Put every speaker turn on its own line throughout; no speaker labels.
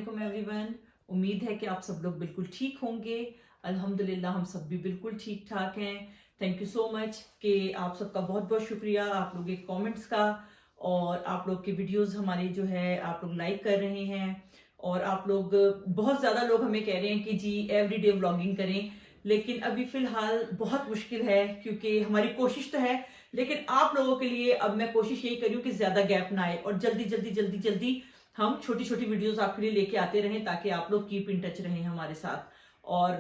वालेकुम एवरीवन। उम्मीद है कि आप सब लोग बिल्कुल ठीक होंगे। अल्हम्दुलिल्लाह हम सब भी बिल्कुल ठीक ठाक हैं। थैंक यू सो मच कि आप सबका बहुत बहुत शुक्रिया आप लोग के कमेंट्स का, और आप लोग के वीडियोस हमारे जो है आप लोग लाइक कर रहे हैं, और आप लोग बहुत ज़्यादा लोग हमें कह रहे हैं कि जी एवरीडे व्लॉगिंग करें, लेकिन अभी फ़िलहाल बहुत मुश्किल है क्योंकि हमारी कोशिश तो है, लेकिन आप लोगों के लिए अब मैं कोशिश यही करूँ कि ज़्यादा गैप ना आए और जल्दी जल्दी जल्दी जल्दी हम छोटी छोटी वीडियोस आपके लिए लेके आते रहें ताकि आप लोग कीप इन टच रहें हमारे साथ। और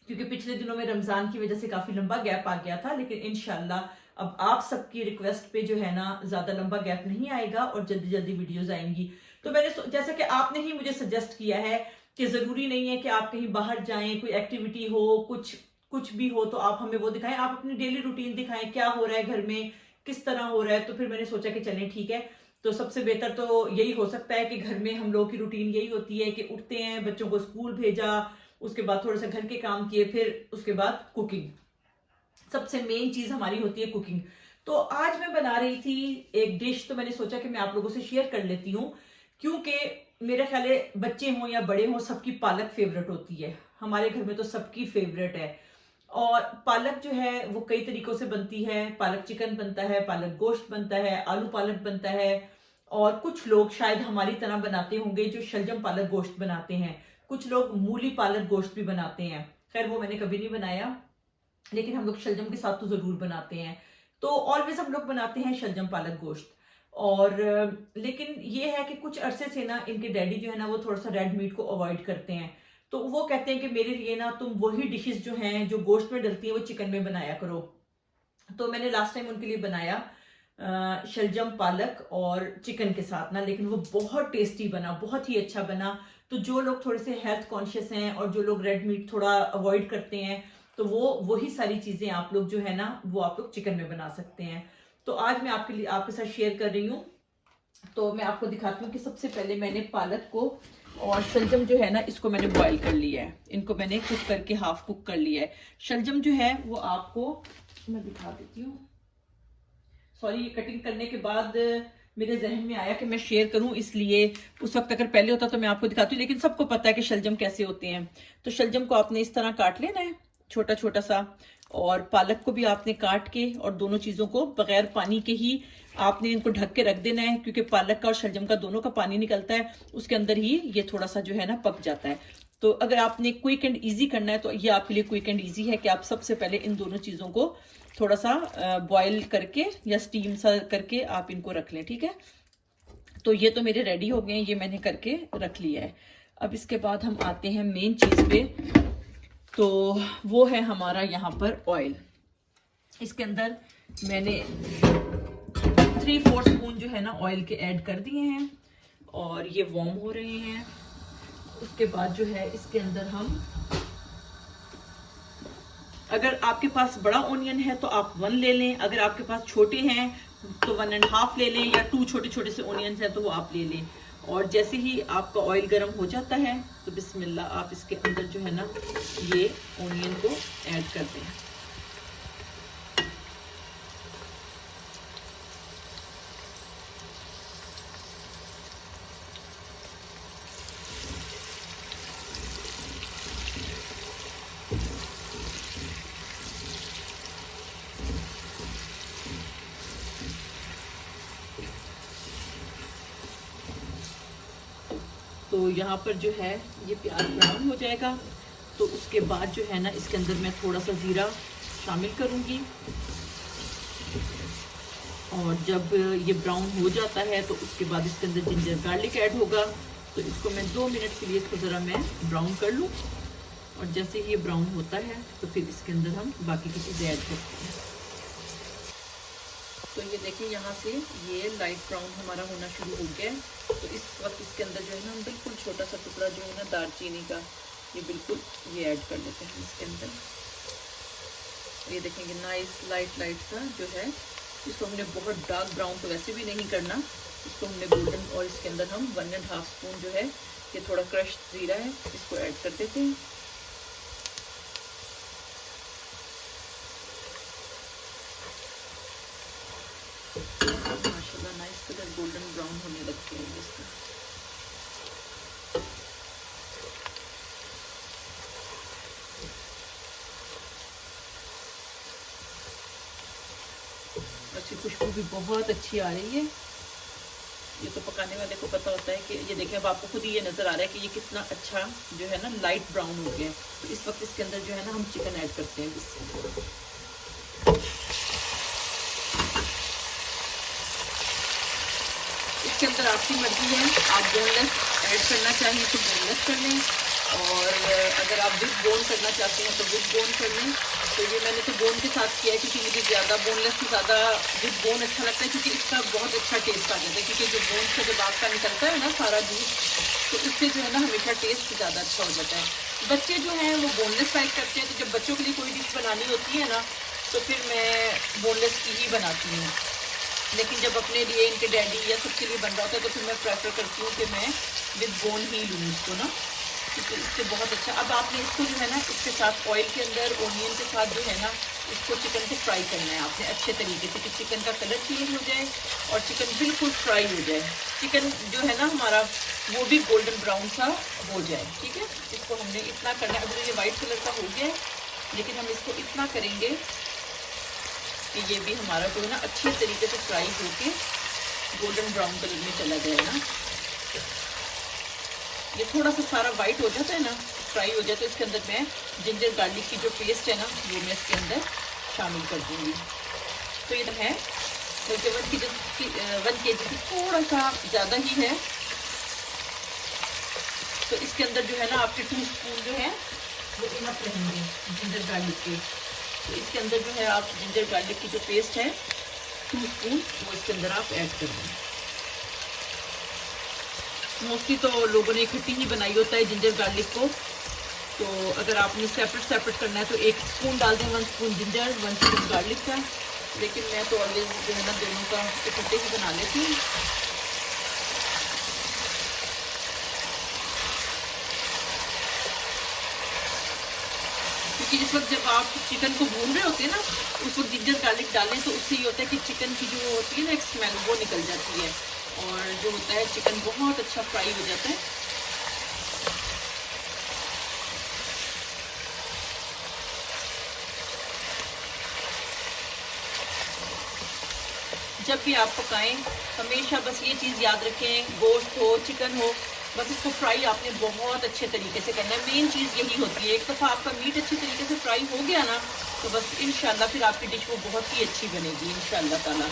क्योंकि पिछले दिनों में रमजान की वजह से काफी लंबा गैप आ गया था, लेकिन इंशाल्लाह अब आप सबकी रिक्वेस्ट पे जो है ना ज्यादा लंबा गैप नहीं आएगा और जल्दी जल्दी वीडियोस आएंगी। तो मैंने जैसा कि आपने ही मुझे सजेस्ट किया है कि जरूरी नहीं है कि आप कहीं बाहर जाएं, कोई एक्टिविटी हो, कुछ कुछ भी हो तो आप हमें वो दिखाएं, आप अपनी डेली रूटीन दिखाएं, क्या हो रहा है घर में, किस तरह हो रहा है। तो फिर मैंने सोचा कि चलें ठीक है, तो सबसे बेहतर तो यही हो सकता है कि घर में हम लोगों की रूटीन यही होती है कि उठते हैं, बच्चों को स्कूल भेजा, उसके बाद थोड़ा सा घर के काम किए, फिर उसके बाद कुकिंग। सबसे मेन चीज हमारी होती है कुकिंग। तो आज मैं बना रही थी एक डिश, तो मैंने सोचा कि मैं आप लोगों से शेयर कर लेती हूँ, क्योंकि मेरे ख्याल है बच्चे हों या बड़े हों सबकी पालक फेवरेट होती है। हमारे घर में तो सबकी फेवरेट है। और पालक जो है वो कई तरीकों से बनती है। पालक चिकन बनता है, पालक गोश्त बनता है, आलू पालक बनता है, और कुछ लोग शायद हमारी तरह बनाते होंगे जो शलजम पालक गोश्त बनाते हैं। कुछ लोग मूली पालक गोश्त भी बनाते हैं। खैर वो मैंने कभी नहीं बनाया, लेकिन हम लोग शलजम के साथ तो जरूर बनाते हैं। तो ऑलवेज हम लोग बनाते हैं शलजम पालक गोश्त। और लेकिन ये है कि कुछ अरसे से ना इनके डैडी जो है ना वो थोड़ा सा रेड मीट को अवॉइड करते हैं। तो वो कहते हैं कि मेरे लिए ना तुम वही डिशेस जो हैं जो गोश्त में डलती है वो चिकन में बनाया करो। तो मैंने लास्ट टाइम उनके लिए बनाया शलजम पालक और चिकन के साथ ना, लेकिन वो बहुत टेस्टी बना, बहुत ही अच्छा बना। तो जो लोग थोड़े से हेल्थ कॉन्शियस हैं और जो लोग रेड मीट थोड़ा अवॉइड करते हैं, तो वो वही सारी चीजें आप लोग जो है ना वो आप लोग चिकन में बना सकते हैं। तो आज मैं आपके लिए आपके साथ शेयर कर रही हूँ। तो मैं आपको दिखाती हूँ कि सबसे पहले मैंने पालक को और शलजम जो है ना इसको मैंने बॉईल कर लिया है। इनको मैंने कुक करके हाफ कुक कर लिया है। शलजम जो है वो आपको मैं दिखा देती हूँ। सॉरी, ये कटिंग करने के बाद मेरे जहन में आया कि मैं शेयर करूं, इसलिए उस वक्त अगर पहले होता तो मैं आपको दिखाती हूँ, लेकिन सबको पता है कि शलजम कैसे होते हैं। तो शलजम को आपने इस तरह काट लेना है छोटा छोटा सा, और पालक को भी आपने काट के, और दोनों चीजों को बगैर पानी के ही आपने इनको ढक के रख देना है, क्योंकि पालक का और शलजम का दोनों का पानी निकलता है, उसके अंदर ही ये थोड़ा सा जो है ना पक जाता है। तो अगर आपने क्विक एंड इजी करना है तो ये आपके लिए क्विक एंड इजी है कि आप सबसे पहले इन दोनों चीजों को थोड़ा सा बॉईल करके या स्टीम सा करके आप इनको रख लें, ठीक है। तो ये तो मेरे रेडी हो गए हैं, ये मैंने करके रख लिया है। अब इसके बाद हम आते हैं मेन चीज पे, तो वो है हमारा यहाँ पर ऑयल। इसके अंदर मैंने 3/4 स्पून जो है ना ऑयल के ऐड कर दिए हैं, और ये वार्म हो रहे हैं। उसके बाद जो है इसके अंदर हम, अगर आपके पास बड़ा ऑनियन है तो आप 1 ले लें, अगर आपके पास छोटे हैं तो 1.5 ले लें, या 2 छोटे छोटे से ऑनियन हैं तो वो आप ले लें। और जैसे ही आपका ऑयल गर्म हो जाता है तो बिस्मिल्लाह आप इसके अंदर जो है ना ये ऑनियन को ऐड कर दें। तो यहाँ पर जो है ये प्याज ब्राउन हो जाएगा, तो उसके बाद जो है ना इसके अंदर मैं थोड़ा सा जीरा शामिल करूंगी। और जब ये ब्राउन हो जाता है तो उसके बाद इसके अंदर जिंजर गार्लिक ऐड होगा। तो इसको मैं 2 मिनट के लिए इसको ज़रा मैं ब्राउन कर लूँ, और जैसे ही ये ब्राउन होता है तो फिर इसके अंदर हम बाकी की चीज़ें ऐड करते हैं। तो ये देखिए यहाँ से ये लाइट ब्राउन हमारा होना शुरू हो गया है। तो इस वक्त इसके अंदर जो है ना हम बिल्कुल छोटा सा टुकड़ा जो है ना दालचीनी का, ये बिल्कुल ये ऐड कर देते हैं इसके अंदर। ये देखेंगे नाइस लाइट लाइट सा जो है, इसको हमने बहुत डार्क ब्राउन तो वैसे भी नहीं करना, इसको हमने गोल्डन। और इसके अंदर हम 1.5 स्पून जो है ये थोड़ा क्रश जीरा है इसको ऐड कर देते हैं। माशाल्लाह नाइस कलर गोल्डन ब्राउन होने लगते हैं इसका। अच्छी खुशबू भी बहुत अच्छी आ रही है। ये तो पकाने वाले को पता होता है कि ये देखें, अब आपको खुद ही ये नज़र आ रहा है कि ये कितना अच्छा जो है ना लाइट ब्राउन हो गया है। तो इस वक्त इसके अंदर जो है ना हम चिकन ऐड करते हैं। इसके अंदर आपकी मर्जी है, आप बोनलेस ऐड करना चाहें तो बोनलेस कर लें, और अगर आप विद बोन करना चाहते हैं तो विद बोन कर लें। तो ये मैंने तो बोन के साथ किया है, क्योंकि मुझे ज़्यादा बोनलेस से ज़्यादा विद बोन अच्छा लगता है, क्योंकि इसका बहुत अच्छा टेस्ट आ जाता है। क्योंकि जो बोन से जब आपका निकलता है ना सारा जूस, तो उससे जो है ना हमेशा टेस्ट ज़्यादा अच्छा हो जाता है। बच्चे जो हैं वो बोनलेस लाइक करते हैं, तो जब बच्चों के लिए कोई डिश बनानी होती है ना, तो फिर मैं बोनलेस की ही बनाती हूँ। लेकिन जब अपने लिए, इनके डैडी या सबके लिए बन रहा होता है, तो फिर मैं प्रेफर करती हूँ कि मैं विद बोन ही लूँ इसको ना, क्योंकि इससे बहुत अच्छा। अब आपने इसको जो है ना इसके साथ ऑयल के अंदर ओनियन के साथ जो है ना इसको चिकन को फ्राई करना है आपने अच्छे तरीके से, कि चिकन का कलर चेंज हो जाए और चिकन बिल्कुल फ्राई हो जाए। चिकन जो है ना हमारा वो भी गोल्डन ब्राउन सा हो जाए, ठीक है। इसको हमने इतना करना है। अभी ये वाइट कलर का हो गया है, लेकिन हम इसको इतना करेंगे कि ये भी हमारा जो है ना अच्छे तरीके से फ्राई होके गोल्डन ब्राउन कलर में चला जाएगा। ये थोड़ा सा सारा वाइट हो जाता है ना, फ्राई हो जाए, तो इसके अंदर मैं जिंजर गार्लिक की जो पेस्ट है ना वो मैं इसके अंदर शामिल कर दूंगी। तो ये है बल्कि 1 kg की थोड़ा सा ज़्यादा ही है। तो इसके अंदर जो है ना आपके 2 स्पून जो है वो इनफ रहेंगे जिंजर गार्लिक के। तो इसके अंदर जो है आप जिंजर गार्लिक की जो पेस्ट है 2 स्पून वो इसके अंदर आप ऐड कर दें। मोस्टली तो लोगों ने इकट्ठी ही बनाई होता है जिंजर गार्लिक को, तो अगर आपने सेपरेट करना है तो 1 स्पून डाल दें, 1 स्पून जिंजर 1 स्पून गार्लिक का। लेकिन मैं तो ऑलवेज जो है ना दोनों का इकट्ठे ही बना लेती हूँ। क्योंकि इस वक्त जब आप चिकन को भून रहे होते हैं ना, उस वक्त जिंजर गार्लिक डालें तो उससे ये होता है कि चिकन की जो होती है ना एक स्मेल वो निकल जाती है, और जो होता है चिकन बहुत अच्छा फ्राई हो जाता है। जब भी आप पकाएं हमेशा बस ये चीज़ याद रखें, गोश्त हो चिकन हो, बस इसको फ्राई आपने बहुत अच्छे तरीके से करना है। मेन चीज़ यही होती है। एक दफ़ा आपका मीट अच्छे तरीके से फ्राई हो गया ना, तो बस इंशाल्लाह फिर आपकी डिश वो बहुत ही अच्छी बनेगी इंशाल्लाह ताला।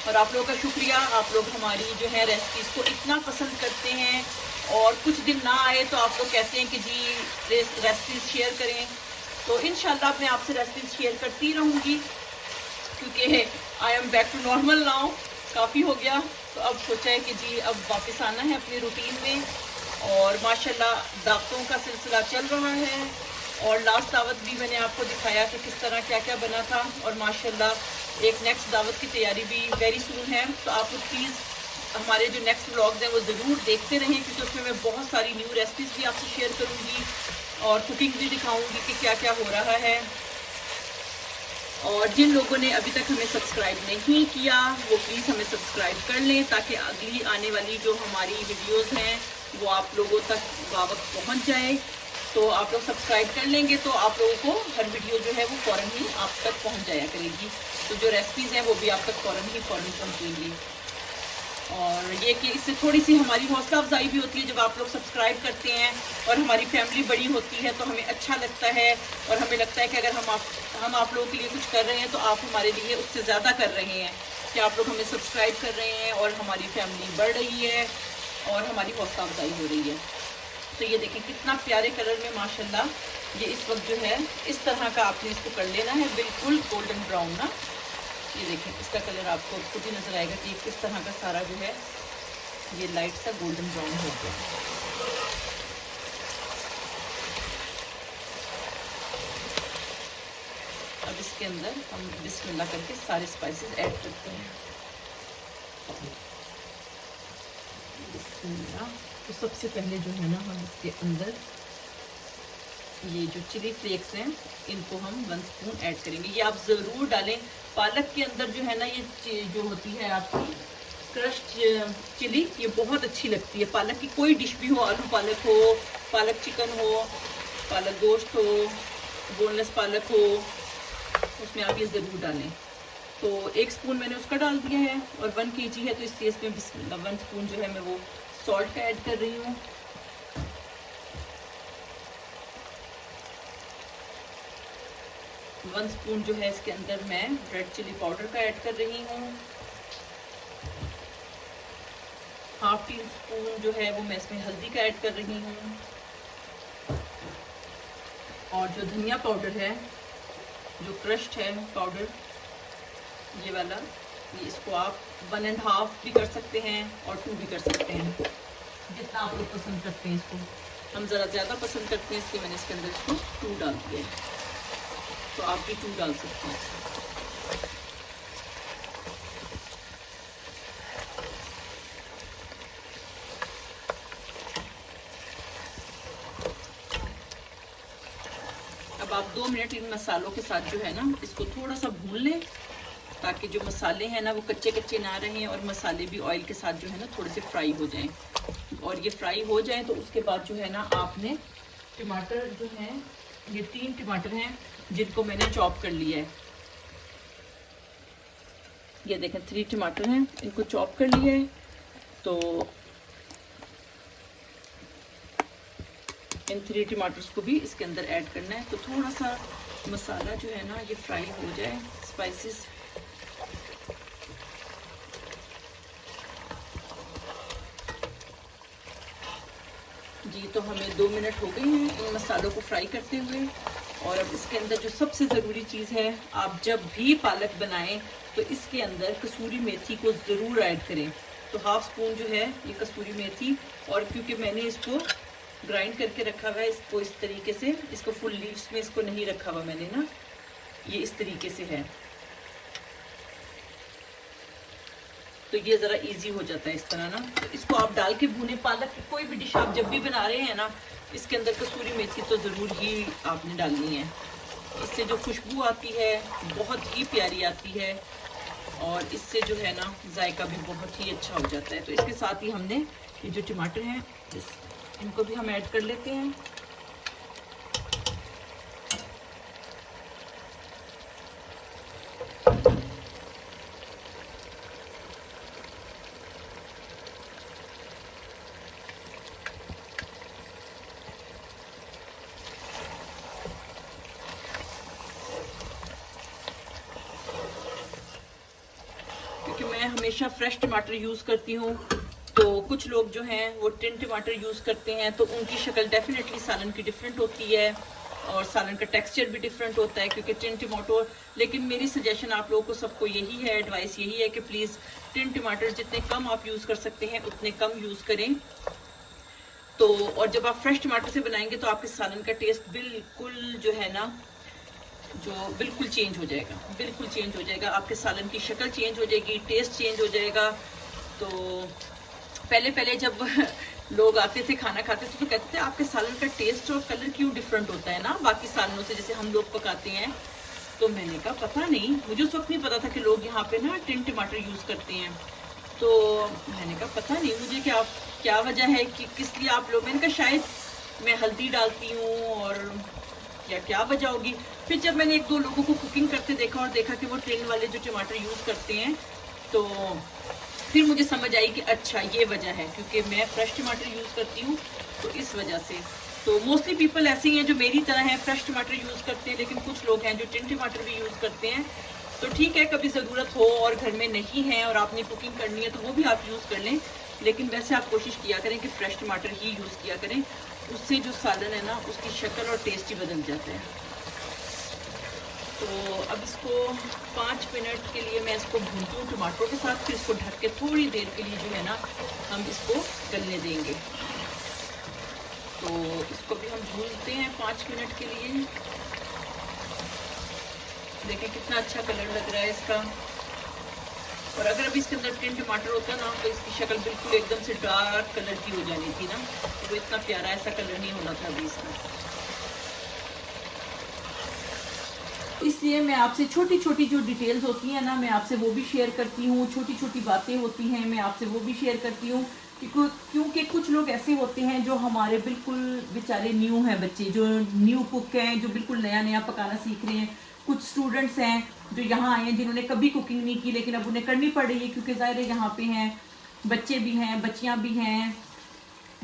और आप लोगों का शुक्रिया, आप लोग हमारी जो है रेसिपीज़ को इतना पसंद करते हैं, और कुछ दिन ना आए तो आप लोग कहते हैं कि जी रेसिपीज़ शेयर करें। तो इंशाल्लाह मैं आपसे रेसिपीज़ शेयर करती रहूँगी, क्योंकि I am back to normal now. काफ़ी हो गया, तो अब सोचा है कि जी अब वापस आना है अपनी रूटीन में। और माशाल्लाह दावतों का सिलसिला चल रहा है, और लास्ट दावत भी मैंने आपको दिखाया कि किस तरह क्या क्या बना था, और माशाल्लाह एक नेक्स्ट दावत की तैयारी भी वेरी सून है। तो आप लोग प्लीज़ हमारे जो नेक्स्ट व्लॉग्स हैं वो ज़रूर देखते रहें, क्योंकि उसमें मैं बहुत सारी न्यू रेसिपीज़ भी आपसे शेयर करूँगी और कुकिंग भी दिखाऊँगी कि क्या क्या हो रहा है। और जिन लोगों ने अभी तक हमें सब्सक्राइब नहीं किया वो प्लीज़ हमें सब्सक्राइब कर लें, ताकि अगली आने वाली जो हमारी वीडियोस हैं वो आप लोगों तक वक्त पहुंच जाए। तो आप लोग सब्सक्राइब कर लेंगे तो आप लोगों को हर वीडियो जो है वो फ़ौरन ही आप तक पहुंच जाया करेगी। तो जो रेसिपीज़ हैं वो भी आप तक फ़ौरन पहुंचेंगी। और ये कि इससे थोड़ी सी हमारी हौसला अफजाई भी होती है जब आप लोग सब्सक्राइब करते हैं, और हमारी फैमिली बड़ी होती है तो हमें अच्छा लगता है, और हमें लगता है कि अगर हम आप लोगों के लिए कुछ कर रहे हैं तो आप हमारे लिए उससे ज़्यादा कर रहे हैं, कि आप लोग हमें सब्सक्राइब कर रहे हैं और हमारी फैमिली बढ़ रही है और हमारी हौसला अफजाई हो रही है। तो ये देखें कितना प्यारे कलर में माशाल्लाह ये इस वक्त जो है इस तरह का आपने इसको कर लेना है, बिल्कुल गोल्डन ब्राउन ना। ये देखें इसका कलर आपको खुद ही नज़र आएगा कि किस तरह का सारा जो है ये लाइट सा गोल्डन ब्राउन हो गया। अब इसके अंदर हम बिस्मिल्लाह करके सारे स्पाइसेस ऐड करते हैं। बिस्मिल्लाह। तो सबसे पहले जो है ना हम इसके अंदर ये जो चिली फ्लेक्स हैं इनको हम 1 स्पून ऐड करेंगे। ये आप ज़रूर डालें। पालक के अंदर जो है ना ये जो होती है आपकी क्रश्ड चिली, ये बहुत अच्छी लगती है। पालक की कोई डिश भी हो, आलू पालक हो, पालक चिकन हो, पालक गोश्त हो, बोनलेस पालक हो, उसमें आप ये ज़रूर डालें। तो 1 स्पून मैंने उसका डाल दिया है और 1 kg है तो इसलिए इसमें बिस्मिल्लाह 1 स्पून जो है मैं वो सॉल्ट का ऐड कर रही हूँ। 1 स्पून जो है इसके अंदर मैं रेड चिली पाउडर का ऐड कर रही हूँ। हाफ टी स्पून जो है वो मैं इसमें हल्दी का ऐड कर रही हूँ। और जो धनिया पाउडर है, जो क्रश्ड है पाउडर, ये वाला, ये इसको आप 1.5 भी कर सकते हैं और 2 भी कर सकते हैं, जितना आप लोग पसंद करते हैं। इसको हम ज़रा ज़्यादा पसंद करते हैं इसलिए मैंने इसके अंदर इसको 2 डाल दिया है, तो आप भी 2 डाल सकते हैं। अब आप 2 मिनट इन मसालों के साथ जो है ना इसको थोड़ा सा भून लें, ताकि जो मसाले हैं ना वो कच्चे कच्चे ना रहें और मसाले भी ऑयल के साथ जो है ना थोड़े से फ्राई हो जाएं। और ये फ्राई हो जाएं तो उसके बाद जो है ना आपने टमाटर जो हैं, ये 3 टमाटर हैं जिनको मैंने चॉप कर लिया है। ये देखें 3 टमाटर हैं, इनको चॉप कर लिया है। तो इन 3 टमाटर्स को भी इसके अंदर ऐड करना है। तो थोड़ा सा मसाला जो है ना ये फ्राई हो जाए, स्पाइसेस। जी, तो हमें 2 मिनट हो गए हैं इन मसालों को फ्राई करते हुए। और अब इसके अंदर जो सबसे ज़रूरी चीज़ है, आप जब भी पालक बनाएं तो इसके अंदर कसूरी मेथी को ज़रूर ऐड करें। तो हाफ स्पून जो है ये कसूरी मेथी, और क्योंकि मैंने इसको ग्राइंड करके रखा हुआ है, इसको इस तरीके से, इसको फुल लीव्स में इसको नहीं रखा हुआ मैंने ना, ये इस तरीके से है, तो ये ज़रा इजी हो जाता है इस तरह ना। तो इसको आप डाल के भूने। पालक की कोई भी डिश आप जब भी बना रहे हैं ना, इसके अंदर कसूरी मेथी तो ज़रूर ही आपने डालनी है। इससे जो खुशबू आती है बहुत ही प्यारी आती है, और इससे जो है ना जायका भी बहुत ही अच्छा हो जाता है। तो इसके साथ ही हमने ये जो टमाटर हैं इनको भी हम ऐड कर लेते हैं। क्योंकि मैं हमेशा फ्रेश टमाटर यूज़ करती हूँ, तो कुछ लोग जो हैं वो टिन टमाटर यूज़ करते हैं, तो उनकी शक्ल डेफिनेटली सालन की डिफरेंट होती है और सालन का टेक्सचर भी डिफरेंट होता है क्योंकि टिन टमाटो। लेकिन मेरी सजेशन आप लोगों को सबको यही है, एडवाइस यही है कि प्लीज़ टिन टमाटर जितने कम आप यूज़ कर सकते हैं उतने कम यूज़ करें। तो और जब आप फ्रेश टमाटर से बनाएंगे तो आपके सालन का टेस्ट बिल्कुल जो है ना, जो बिल्कुल चेंज हो जाएगा, बिल्कुल चेंज हो जाएगा। आपके सालन की शक्ल चेंज हो जाएगी, टेस्ट चेंज हो जाएगा। तो पहले पहले जब लोग आते थे खाना खाते थे तो कहते थे आपके सालन का टेस्ट और कलर क्यों डिफरेंट होता है ना बाकी सालनों से, जैसे हम लोग पकाते हैं। तो मैंने कहा पता नहीं, मुझे उस वक्त नहीं पता था कि लोग यहाँ पे ना टिन टमाटर यूज़ करते हैं। तो मैंने कहा पता नहीं मुझे क्या वजह है कि किस लिए आप लोग, मैंने कहा शायद मैं हल्दी डालती हूँ और या क्या वजह होगी। फिर जब मैंने 1-2 लोगों को कुकिंग करते देखा और देखा कि वो टिन वाले जो टमाटर यूज़ करते हैं, तो फिर मुझे समझ आई कि अच्छा ये वजह है, क्योंकि मैं फ्रेश टमाटर यूज़ करती हूँ तो इस वजह से। तो मोस्टली पीपल ऐसे ही हैं जो मेरी तरह हैं, फ्रेश टमाटर यूज़ करते हैं, लेकिन कुछ लोग हैं जो टिन टमाटर भी यूज़ करते हैं। तो ठीक है, कभी ज़रूरत हो और घर में नहीं है और आपने कुकिंग करनी है तो वो भी आप यूज़ कर लें, लेकिन वैसे आप कोशिश किया करें कि फ्रेश टमाटर ही यूज़ किया करें। उससे जो सालन है ना उसकी शक्ल और टेस्ट ही बदल जाता है। तो अब इसको 5 मिनट के लिए मैं इसको भूनती हूँ टमाटरों के साथ, फिर इसको ढक के थोड़ी देर के लिए जो है ना हम इसको गलने देंगे। तो इसको भी हम भूनते हैं 5 मिनट के लिए। देखिए कितना अच्छा कलर लग रहा है इसका। और अगर अभी इसके अंदर टिन टमाटर होता ना तो इसकी शक्ल बिल्कुल एकदम से डार्क कलर की हो जानी थी ना, तो वो इतना प्यारा ऐसा कलर नहीं होना था अभी इसका। इसलिए मैं आपसे छोटी छोटी जो डिटेल्स होती हैं ना, मैं आपसे वो भी शेयर करती हूँ, छोटी छोटी बातें होती हैं मैं आपसे वो भी शेयर करती हूँ, क्योंकि कुछ लोग ऐसे होते हैं जो हमारे बिल्कुल बेचारे न्यू हैं, बच्चे जो न्यू कुक हैं, जो बिल्कुल नया नया पकाना सीख रहे हैं। कुछ स्टूडेंट्स हैं जो यहाँ आए हैं जिन्होंने कभी कुकिंग नहीं की, लेकिन अब उन्हें करनी पड़ रही है क्योंकि ज़ाहिर है यहाँ पे हैं बच्चे भी हैं, बच्चियाँ भी हैं,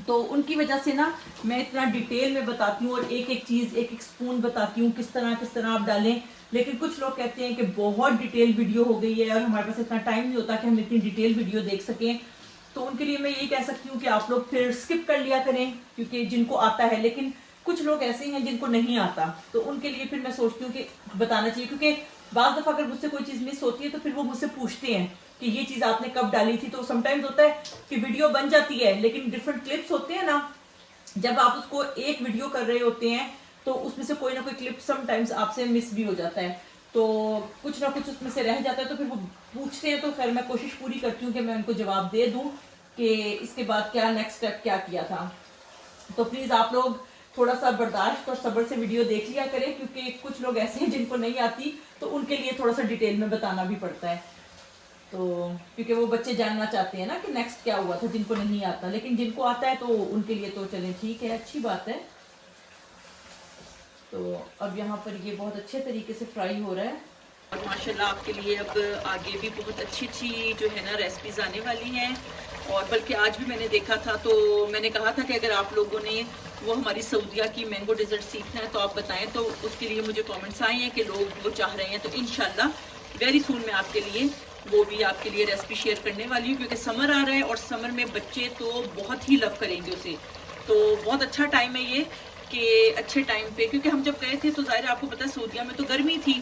तो उनकी वजह से ना मैं इतना डिटेल में बताती हूँ और एक एक चीज़, एक एक स्पून बताती हूँ किस तरह आप डालें। लेकिन कुछ लोग कहते हैं कि बहुत डिटेल वीडियो हो गई है और हमारे पास इतना टाइम नहीं होता कि हम इतनी डिटेल वीडियो देख सकें, तो उनके लिए मैं यही कह सकती हूँ कि आप लोग फिर स्किप कर लिया करें, क्योंकि जिनको आता है, लेकिन कुछ लोग ऐसे हैं जिनको नहीं आता, तो उनके लिए फिर मैं सोचती हूँ कि बताना चाहिए, क्योंकि बाज़ दफ़ा अगर मुझसे कोई चीज़ मिस होती है तो फिर वो मुझसे पूछते हैं कि ये चीज़ आपने कब डाली थी। तो समटाइम्स होता है कि वीडियो बन जाती है लेकिन डिफरेंट क्लिप्स होते हैं ना, जब आप उसको एक वीडियो कर रहे होते हैं तो उसमें से कोई ना कोई क्लिप समटाइम्स आपसे मिस भी हो जाता है, तो कुछ ना कुछ उसमें से रह जाता है, तो फिर वो पूछते हैं, तो खैर मैं कोशिश पूरी करती हूँ कि मैं उनको जवाब दे दूँ कि इसके बाद क्या नेक्स्ट स्टेप क्या किया था। तो प्लीज़ आप लोग थोड़ा सा बर्दाश्त और सब्र से वीडियो देख लिया करें, क्योंकि कुछ लोग ऐसे हैं जिनको नहीं आती, तो उनके लिए थोड़ा सा डिटेल में बताना भी पड़ता है, तो क्योंकि वो बच्चे जानना चाहते हैं ना कि नेक्स्ट क्या हुआ था, जिनको नहीं आता, लेकिन जिनको आता है तो उनके लिए तो चलें ठीक है, अच्छी बात है। तो अब यहाँ पर ये बहुत अच्छे तरीके से फ्राई हो रहा है और माशाल्लाह आपके लिए अब आगे भी बहुत अच्छी अच्छी जो है ना रेसिपीज आने वाली हैं। और बल्कि आज भी मैंने देखा था, तो मैंने कहा था कि अगर आप लोगों ने वो हमारी सऊदिया की मैंगो डेजर्ट सीखना है तो आप बताएं, तो उसके लिए मुझे कमेंट्स आए हैं कि लोग वो चाह रहे हैं, तो इंशाल्लाह वेरी सून मैं आपके लिए वो भी आपके लिए रेसिपी शेयर करने वाली हूँ, क्योंकि समर आ रहा है और समर में बच्चे तो बहुत ही लव करेंगे उसे, तो बहुत अच्छा टाइम है ये कि अच्छे टाइम पे, क्योंकि हम जब गए थे तो ज़ाहिर आपको पता है सऊदिया में तो गर्मी थी,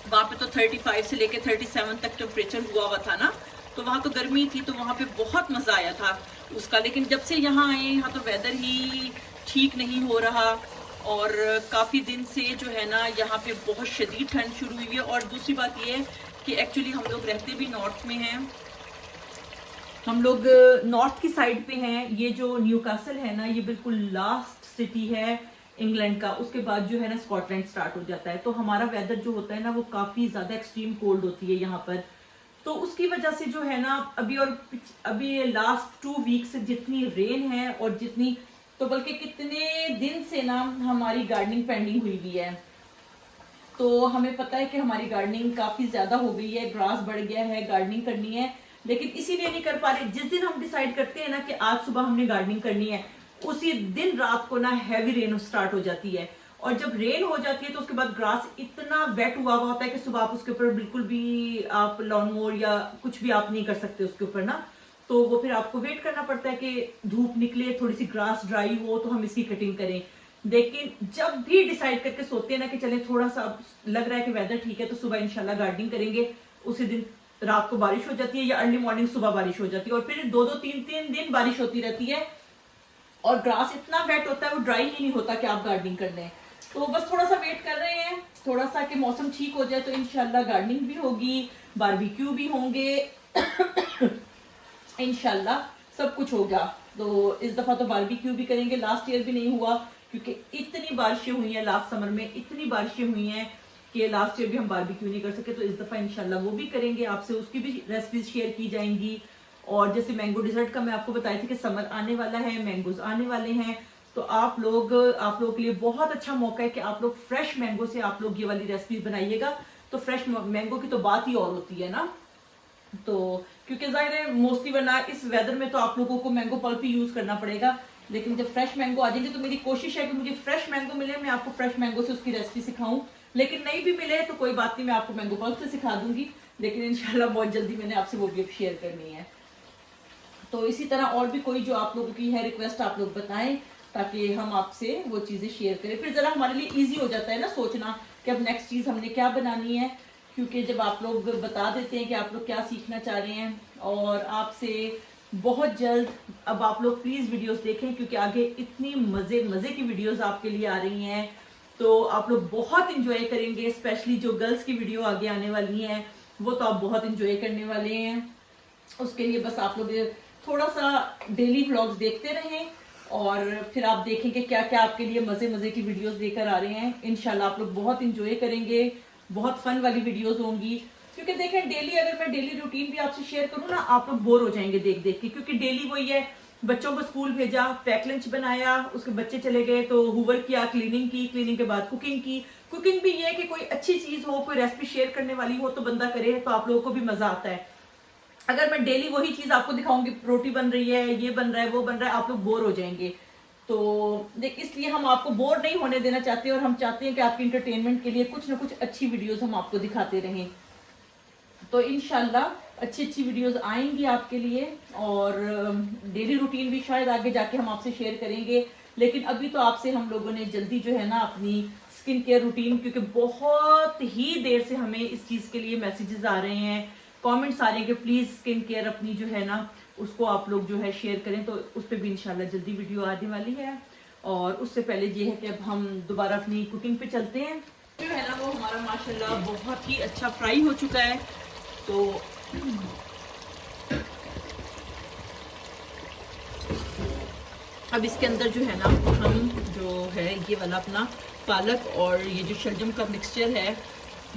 वहाँ पे तो 35 से लेके 37 तक टेम्परेचर हुआ था ना, तो वहाँ तो गर्मी थी, तो वहाँ पे बहुत मज़ा आया था उसका। लेकिन जब से यहाँ आए, यहाँ तो वेदर ही ठीक नहीं हो रहा और काफ़ी दिन से जो है ना यहाँ पे बहुत शदीद ठंड शुरू हुई है। और दूसरी बात ये है कि एक्चुअली हम लोग रहते भी नॉर्थ में हैं, हम लोग नॉर्थ की साइड पे हैं। ये जो न्यूकासल है ना, ये बिल्कुल लास्ट सिटी है इंग्लैंड का, उसके बाद जो है ना स्कॉटलैंड स्टार्ट हो जाता है, तो हमारा वेदर जो होता है ना वो काफी ज्यादा एक्सट्रीम कोल्ड होती है यहाँ पर, तो उसकी वजह से जो है ना अभी लास्ट 2 वीक से जितनी रेन है और जितनी, तो बल्कि कितने दिन से ना हमारी गार्डनिंग पेंडिंग हुई हुई है, तो हमें पता है कि हमारी गार्डनिंग काफी ज्यादा हो गई है, ग्रास बढ़ गया है, गार्डनिंग करनी है, लेकिन इसीलिए नहीं कर पा रहे। जिस दिन हम डिसाइड करते हैं ना कि आज सुबह हमने गार्डनिंग करनी है, उसी दिन रात को ना हैवी रेन स्टार्ट हो जाती है, और जब रेन हो जाती है तो उसके बाद ग्रास इतना वेट हुआ होता है कि सुबह आप उसके ऊपर बिल्कुल भी आप लॉन मोवर या कुछ भी आप नहीं कर सकते उसके ऊपर ना, तो वो फिर आपको वेट करना पड़ता है कि धूप निकले, थोड़ी सी ग्रास ड्राई हो तो हम इसकी कटिंग करें। लेकिन जब भी डिसाइड करके सोते हैं ना कि चले थोड़ा सा लग रहा है कि वेदर ठीक है तो सुबह इंशाल्लाह गार्डनिंग करेंगे, उसी दिन रात को बारिश हो जाती है या अर्ली मॉर्निंग सुबह बारिश हो जाती है, और फिर 2-2 3-3 दिन बारिश होती रहती है और ग्रास इतना वेट होता है वो ड्राई ही नहीं होता कि आप गार्डनिंग कर लें। तो बस थोड़ा सा वेट कर रहे हैं, थोड़ा सा कि मौसम ठीक हो जाए तो इंशाल्लाह गार्डनिंग भी होगी, बारबेक्यू भी होंगे इंशाल्लाह सब कुछ होगा। तो इस दफा तो बारबेक्यू भी करेंगे, लास्ट ईयर भी नहीं हुआ क्योंकि इतनी बारिशें हुई हैं, लास्ट समर में इतनी बारिशें हुई हैं कि लास्ट ईयर भी हम बारबेक्यू नहीं कर सके, तो इस दफा इंशाल्लाह वो भी करेंगे, आपसे उसकी भी रेसिपीज शेयर की जाएंगी। और जैसे मैंगो डिजर्ट का मैं आपको बताई थी कि समर आने वाला है, मैंगोज आने वाले हैं, तो आप लोगों के लिए बहुत अच्छा मौका है कि आप लोग फ्रेश मैंगो से आप लोग ये वाली रेसिपी बनाइएगा, तो फ्रेश मैंगो की तो बात ही और होती है ना, तो क्योंकि जाहिर है मोस्टली वरना इस वेदर में तो आप लोगों को मैंगो पल्प ही यूज करना पड़ेगा, लेकिन जब फ्रेश मैंगो आ जाएंगे तो मेरी कोशिश है कि मुझे फ्रेश मैंगो मिले, मैं आपको फ्रेश मैंगो से उसकी रेसिपी सिखाऊं, लेकिन नहीं भी मिले तो कोई बात नहीं, मैं आपको मैंगो पल्प से सिखा दूंगी, लेकिन इंशाल्लाह बहुत जल्दी मैंने आपसे वो भी शेयर करनी है। तो इसी तरह और भी कोई जो आप लोगों की है रिक्वेस्ट आप लोग बताएं, ताकि हम आपसे वो चीजें शेयर करें, फिर जरा हमारे लिए इजी हो जाता है ना सोचना कि अब नेक्स्ट चीज हमने क्या बनानी है, क्योंकि जब आप लोग बता देते हैं कि आप लोग क्या सीखना चाह रहे हैं, और आपसे बहुत जल्द अब आप लोग प्लीज वीडियोस देखें, क्योंकि आगे इतनी मजे मजे की वीडियोस आपके लिए आ रही हैं, तो आप लोग बहुत इंजॉय करेंगे, स्पेशली जो गर्ल्स की वीडियो आगे आने वाली है वो तो आप बहुत इंजॉय करने वाले हैं। उसके लिए बस आप लोग थोड़ा सा डेली व्लॉग्स देखते रहें और फिर आप देखेंगे क्या क्या आपके लिए मजे मजे की वीडियोस लेकर आ रहे हैं, इंशाल्लाह आप लोग बहुत इंजॉय करेंगे, बहुत फन वाली वीडियोस होंगी, क्योंकि देखें डेली अगर मैं डेली रूटीन भी आपसे शेयर करूँ ना, आप लोग बोर हो जाएंगे देख देख के, क्योंकि डेली वही है, बच्चों को स्कूल भेजा, पैक लंच बनाया, उसके बच्चे चले गए तो हुवर किया, क्लीनिंग की, क्लीनिंग के बाद कुकिंग की, कुकिंग भी ये है कि कोई अच्छी चीज हो, कोई रेसिपी शेयर करने वाली हो तो बंदा करे, तो आप लोगों को भी मजा आता है। अगर मैं डेली वही चीज आपको दिखाऊंगी, रोटी बन रही है, ये बन रहा है, वो बन रहा है, आप लोग बोर हो जाएंगे। तो देख, इसलिए हम आपको बोर नहीं होने देना चाहते, और हम चाहते हैं कि आपके इंटरटेनमेंट के लिए कुछ ना कुछ अच्छी वीडियोस हम आपको दिखाते रहें। तो इंशाल्लाह अच्छी अच्छी वीडियोस आएंगी आपके लिए, और डेली रूटीन भी शायद आगे जाके हम आपसे शेयर करेंगे। लेकिन अभी तो आपसे हम लोगों ने जल्दी जो है ना अपनी स्किन केयर रूटीन, क्योंकि बहुत ही देर से हमें इस चीज के लिए मैसेजेस आ रहे हैं, कमेंट्स आ रहे हैं कि प्लीज स्किन केयर अपनी जो है ना उसको आप लोग जो है शेयर करें। तो उस पर भी इंशाल्लाह जल्दी वीडियो आने वाली है। और उससे पहले ये है कि अब हम दोबारा अपनी कुकिंग पे चलते हैं। जो है ना वो हमारा माशाल्लाह बहुत ही अच्छा फ्राई हो चुका है। तो अब इसके अंदर जो है ना हम जो है ये वाला अपना पालक और ये जो शलजम का मिक्सचर है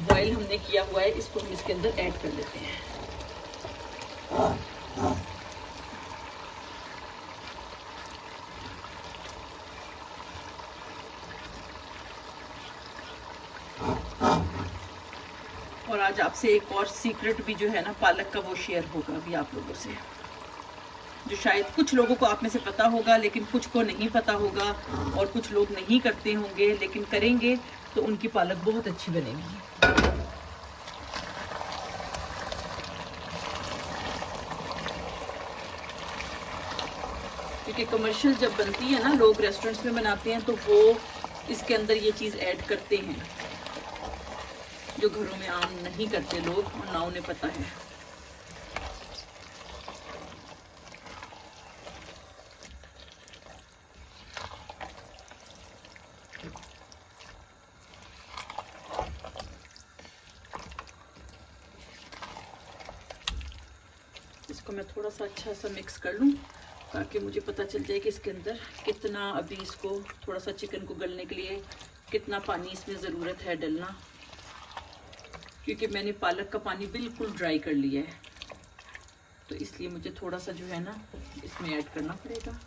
बॉयल हमने किया हुआ है, इसको हम इसके अंदर ऐड कर लेते हैं। और आज आपसे एक और सीक्रेट भी जो है ना पालक का वो शेयर होगा अभी आप लोगों से, जो शायद कुछ लोगों को आप में से पता होगा लेकिन कुछ को नहीं पता होगा, और कुछ लोग नहीं करते होंगे लेकिन करेंगे तो उनकी पालक बहुत अच्छी बनेगी। क्योंकि कमर्शियल जब बनती है ना, लोग रेस्टोरेंट्स में बनाते हैं तो वो इसके अंदर ये चीज़ ऐड करते हैं, जो घरों में आम नहीं करते लोग और ना उन्हें पता है। इसको मैं थोड़ा सा अच्छा सा मिक्स कर लूँ ताकि मुझे पता चल जाए कि इसके अंदर कितना, अभी इसको थोड़ा सा चिकन को गलने के लिए कितना पानी इसमें ज़रूरत है डलना, क्योंकि मैंने पालक का पानी बिल्कुल ड्राई कर लिया है, तो इसलिए मुझे थोड़ा सा जो है ना इसमें ऐड करना पड़ेगा।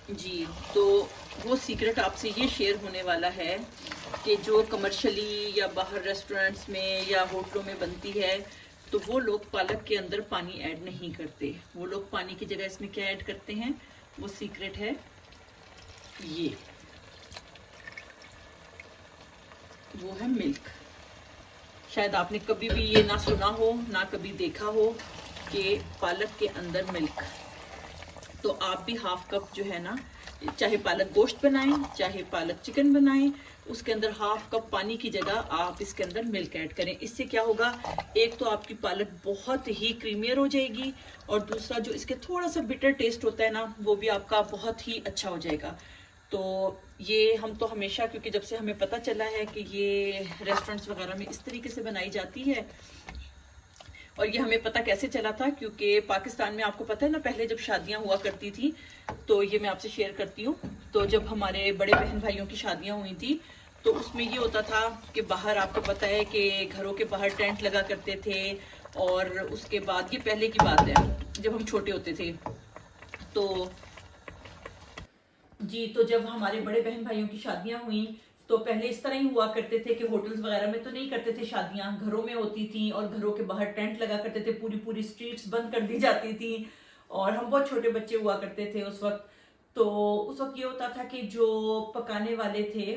जी, तो वो सीक्रेट आपसे ये शेयर होने वाला है कि जो कमर्शियली या बाहर रेस्टोरेंट्स में या होटलों में बनती है तो वो लोग पालक के अंदर पानी ऐड नहीं करते। वो लोग पानी की जगह इसमें क्या ऐड करते हैं, वो सीक्रेट है ये, वो है मिल्क। शायद आपने कभी भी ये ना सुना हो ना कभी देखा हो कि पालक के अंदर मिल्क। तो आप भी हाफ कप जो है ना, चाहे पालक गोश्त बनाएं चाहे पालक चिकन बनाएं, उसके अंदर हाफ कप पानी की जगह आप इसके अंदर मिल्क ऐड करें। इससे क्या होगा, एक तो आपकी पालक बहुत ही क्रीमियर हो जाएगी, और दूसरा जो इसके थोड़ा सा बिटर टेस्ट होता है ना वो भी आपका बहुत ही अच्छा हो जाएगा। तो ये हम तो हमेशा, क्योंकि जब से हमें पता चला है कि ये रेस्टोरेंट्स वगैरह में इस तरीके से बनाई जाती है, और ये हमें पता कैसे चला था, क्योंकि पाकिस्तान में आपको पता है ना पहले जब शादियां हुआ करती थी, तो ये मैं आपसे शेयर करती हूँ। तो जब हमारे बड़े बहन भाइयों की शादियां हुई थी तो उसमें ये होता था कि बाहर, आपको पता है कि घरों के बाहर टेंट लगा करते थे, और उसके बाद, ये पहले की बात है जब हम छोटे होते थे, तो जी, तो जब हमारे बड़े बहन भाइयों की शादियां हुई तो पहले इस तरह ही हुआ करते थे कि होटल्स वगैरह में तो नहीं करते थे, शादियां घरों में होती थी और घरों के बाहर टेंट लगा करते थे, पूरी पूरी स्ट्रीट्स बंद कर दी जाती थी, और हम बहुत छोटे बच्चे हुआ करते थे उस वक्त। तो उस वक्त ये होता था कि जो पकाने वाले थे,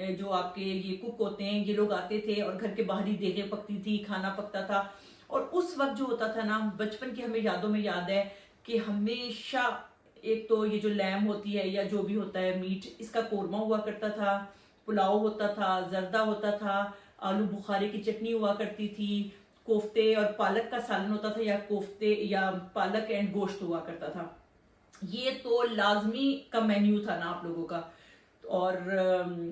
जो आपके ये कुक होते हैं, ये लोग आते थे और घर के बाहर ही देगें पकती थी, खाना पकता था। और उस वक्त जो होता था ना, बचपन की हमें यादों में याद है कि हमेशा एक तो ये जो लैम होती है या जो भी होता है मीट, इसका कोरमा हुआ करता था, पुलाव होता था, जर्दा होता था, आलू बुखारे की चटनी हुआ करती थी, कोफ्ते और पालक का सालन होता था, या कोफ्ते या पालक एंड गोश्त हुआ करता था। ये तो लाजमी का मेन्यू था ना आप लोगों का। और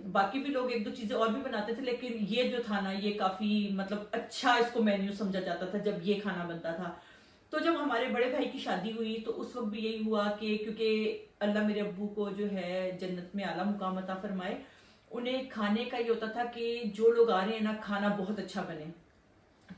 बाकी भी लोग एक दो चीजें और भी बनाते थे, लेकिन ये जो था ना ये काफी मतलब अच्छा इसको मेन्यू समझा जाता था जब ये खाना बनता था। तो जब हमारे बड़े भाई की शादी हुई तो उस वक्त भी यही हुआ कि क्योंकि अल्लाह मेरे अब्बू को जो है जन्नत में आला मुकाम अता फरमाए, उन्हें खाने का ये होता था कि जो लोग आ रहे हैं ना खाना बहुत अच्छा बने।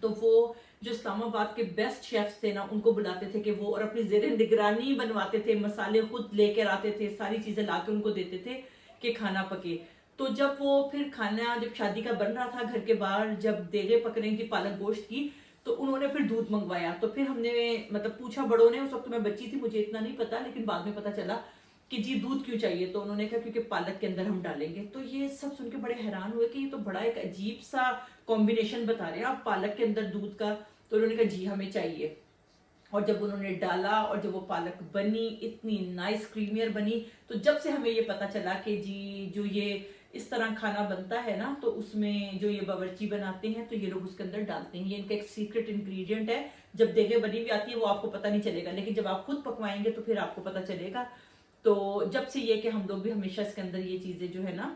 तो वो जो इस्लामाबाद के बेस्ट शेफ्स थे ना, उनको बुलाते थे कि वो और अपनी ज़ेरे निगरानी बनवाते थे, मसाले खुद लेकर आते थे, सारी चीज़ें ला के उनको देते थे कि खाना पके। तो जब वो फिर खाना जब शादी का बन रहा था घर के बाहर, जब देगे पक रही थी पालक गोश्त की, तो उन्होंने फिर दूध मंगवाया। तो फिर हमने मतलब पूछा बड़ों ने, उस वक्त मैं बच्ची थी, मुझे इतना नहीं पता, लेकिन बाद में पता चला कि जी दूध क्यों चाहिए। तो उन्होंने कहा क्योंकि पालक के अंदर हम डालेंगे। तो ये सब सुन के बड़े हैरान हुए कि ये तो बड़ा एक अजीब सा कॉम्बिनेशन बता रहे हैं आप, पालक के अंदर दूध का। तो उन्होंने कहा जी हमें चाहिए। और जब उन्होंने डाला और जब वो पालक बनी, इतनी नाइस क्रीमियर बनी। तो जब से हमें ये पता चला कि जी जो ये इस तरह खाना बनता है ना, तो उसमें जो ये बावर्ची बनाते हैं तो ये लोग उसके अंदर डालते हैं, ये इनका एक सीक्रेट इंग्रेडिएंट है। जब देगे बनी हुई आती है वो आपको पता नहीं चलेगा, लेकिन जब आप खुद पकवाएंगे तो फिर आपको पता चलेगा। तो जब से ये कि हम लोग भी हमेशा इसके अंदर ये चीजें जो है ना,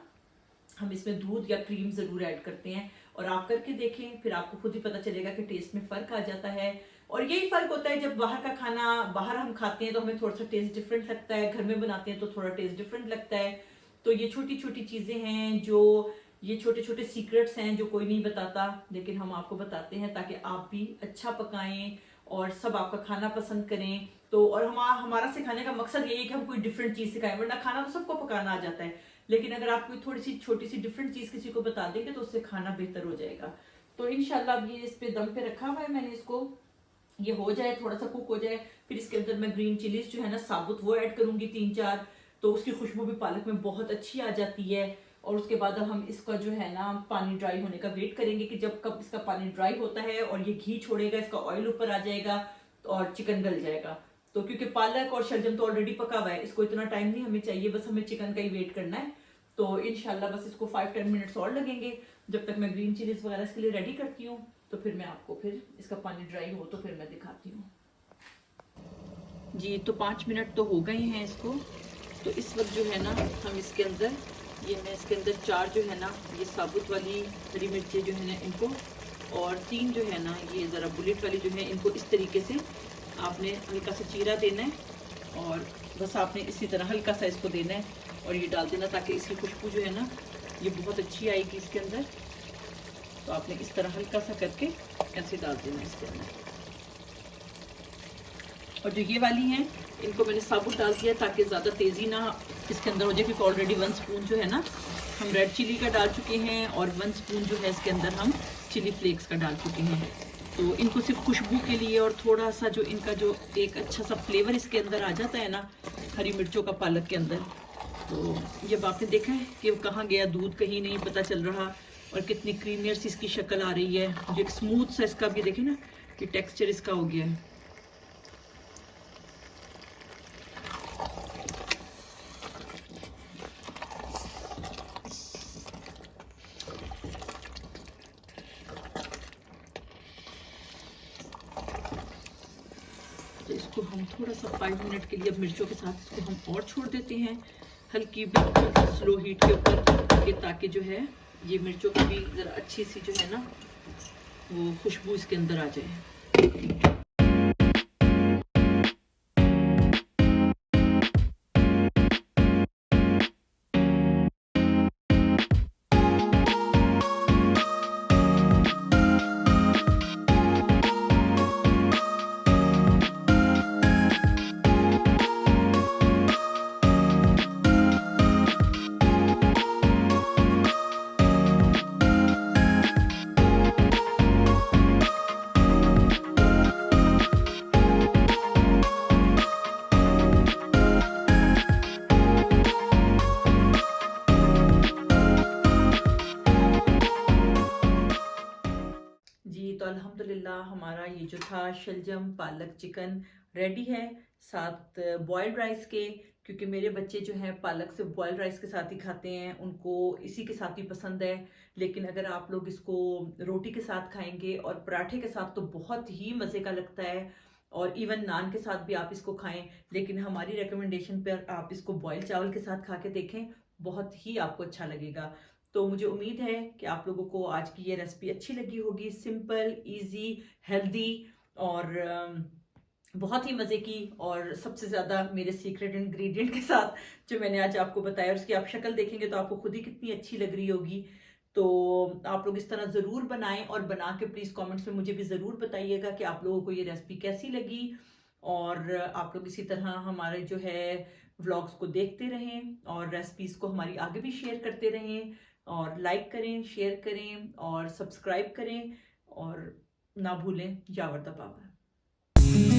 हम इसमें दूध या क्रीम जरूर ऐड करते हैं। और आप करके देखें, फिर आपको खुद ही पता चलेगा कि टेस्ट में फर्क आ जाता है। और यही फर्क होता है जब बाहर का खाना बाहर हम खाते हैं तो हमें थोड़ा सा टेस्ट डिफरेंट लगता है, घर में बनाते हैं तो थोड़ा टेस्ट डिफरेंट लगता है। तो ये छोटी छोटी चीजें हैं, जो ये छोटे छोटे सीक्रेट्स हैं जो कोई नहीं बताता, लेकिन हम आपको बताते हैं ताकि आप भी अच्छा पकाएं और सब आपका खाना पसंद करें। तो और हमारा सिखाने का मकसद यही है कि हम कोई डिफरेंट चीज सिखाएं, वरना खाना तो सबको पकाना आ जाता है, लेकिन अगर आप कोई थोड़ी सी छोटी सी डिफरेंट चीज किसी को बता देंगे तो उससे खाना बेहतर हो जाएगा। तो इंशाल्लाह अब ये इस पे दम पे रखा हुआ है मैंने इसको, ये हो जाए, थोड़ा सा कुक हो जाए, फिर इसके अंदर मैं ग्रीन चिलीज जो है ना साबुत वो ऐड करूंगी 3-4। तो उसकी खुशबू भी पालक में बहुत अच्छी आ जाती है। और उसके बाद अब हम इसका जो है ना पानी ड्राई होने का वेट करेंगे कि जब कब इसका पानी ड्राई होता है और ये घी छोड़ेगा, इसका ऑयल ऊपर आ जाएगा और चिकन गल जाएगा। तो क्योंकि पालक और शलजम तो ऑलरेडी पका हुआ है, इसको इतना टाइम नहीं हमें चाहिए, बस हमें चिकन का ही वेट करना है। तो इंशाल्लाह बस इसको 5-10 मिनट्स और लगेंगे, जब तक मैं ग्रीन चिलीज वगैरह इसके लिए रेडी करती हूँ। तो फिर मैं आपको फिर इसका पानी ड्राई हो तो फिर मैं दिखाती हूँ जी। तो 5 मिनट तो हो गए हैं इसको। तो इस वक्त जो है ना हम इसके अंदर मैं इसके अंदर 4 जो है ना ये साबुत वाली हरी मिर्चें जो है ना इनको, और 3 जो है ना ये ज़रा बुलेट वाली जो है, इनको इस तरीके से आपने हल्का सा चीरा देना है और बस आपने इसी तरह हल्का सा इसको देना है और ये डाल देना, ताकि इसकी खुशबू जो है ना ये बहुत अच्छी आएगी इसके अंदर। तो आपने इस तरह हल्का सा करके ऐसे डाल देना इसके अंदर। और जो ये वाली हैं इनको मैंने साबुत डाल दिया ताकि ज़्यादा तेज़ी ना इसके अंदर हो जाए, क्योंकि ऑलरेडी 1 स्पून जो है ना हम रेड चिली का डाल चुके हैं और 1 स्पून जो है इसके अंदर हम चिली फ्लेक्स का डाल चुके हैं। तो इनको सिर्फ खुशबू के लिए और थोड़ा सा जो इनका जो एक अच्छा सा फ्लेवर इसके अंदर आ जाता है ना हरी मिर्चों का पालक के अंदर। तो जब आपने देखा है कि कहाँ गया दूध, कहीं नहीं पता चल रहा, और कितनी क्रीमियर सी इसकी शक्ल आ रही है, जो एक स्मूथ सा इसका भी देखें ना कि टेक्सचर इसका हो गया है। तो इसको हम थोड़ा सा 5 मिनट के लिए अब मिर्चों के साथ इसको हम और छोड़ देते हैं हल्की बिल्कुल स्लो हीट के ऊपर, कि ताकि जो है ये मिर्चों की भी ज़रा अच्छी सी जो है ना वो खुशबू इसके अंदर आ जाए। तो अल्हम्दुलिल्लाह हमारा ये जो था शलजम पालक चिकन रेडी है, साथ बॉयल्ड राइस के, क्योंकि मेरे बच्चे जो हैं पालक से बॉयल्ड राइस के साथ ही खाते हैं, उनको इसी के साथ ही पसंद है। लेकिन अगर आप लोग इसको रोटी के साथ खाएंगे और पराठे के साथ तो बहुत ही मज़े का लगता है, और इवन नान के साथ भी आप इसको खाएं। लेकिन हमारी रिकमेंडेशन पर आप इसको बॉयल चावल के साथ खा के देखें, बहुत ही आपको अच्छा लगेगा। तो मुझे उम्मीद है कि आप लोगों को आज की ये रेसिपी अच्छी लगी होगी, सिंपल इजी हेल्दी और बहुत ही मज़े की, और सबसे ज़्यादा मेरे सीक्रेट इंग्रेडिएंट के साथ जो मैंने आज आपको बताया, उसकी आप शक्ल देखेंगे तो आपको खुद ही कितनी अच्छी लग रही होगी। तो आप लोग इस तरह ज़रूर बनाएं और बना के प्लीज़ कमेंट्स में मुझे भी ज़रूर बताइएगा कि आप लोगों को ये रेसिपी कैसी लगी। और आप लोग इसी तरह हमारे जो है व्लॉग्स को देखते रहें और रेसिपीज़ को हमारी आगे भी शेयर करते रहें, और लाइक करें, शेयर करें और सब्सक्राइब करें, और ना भूलें यावर द पावर।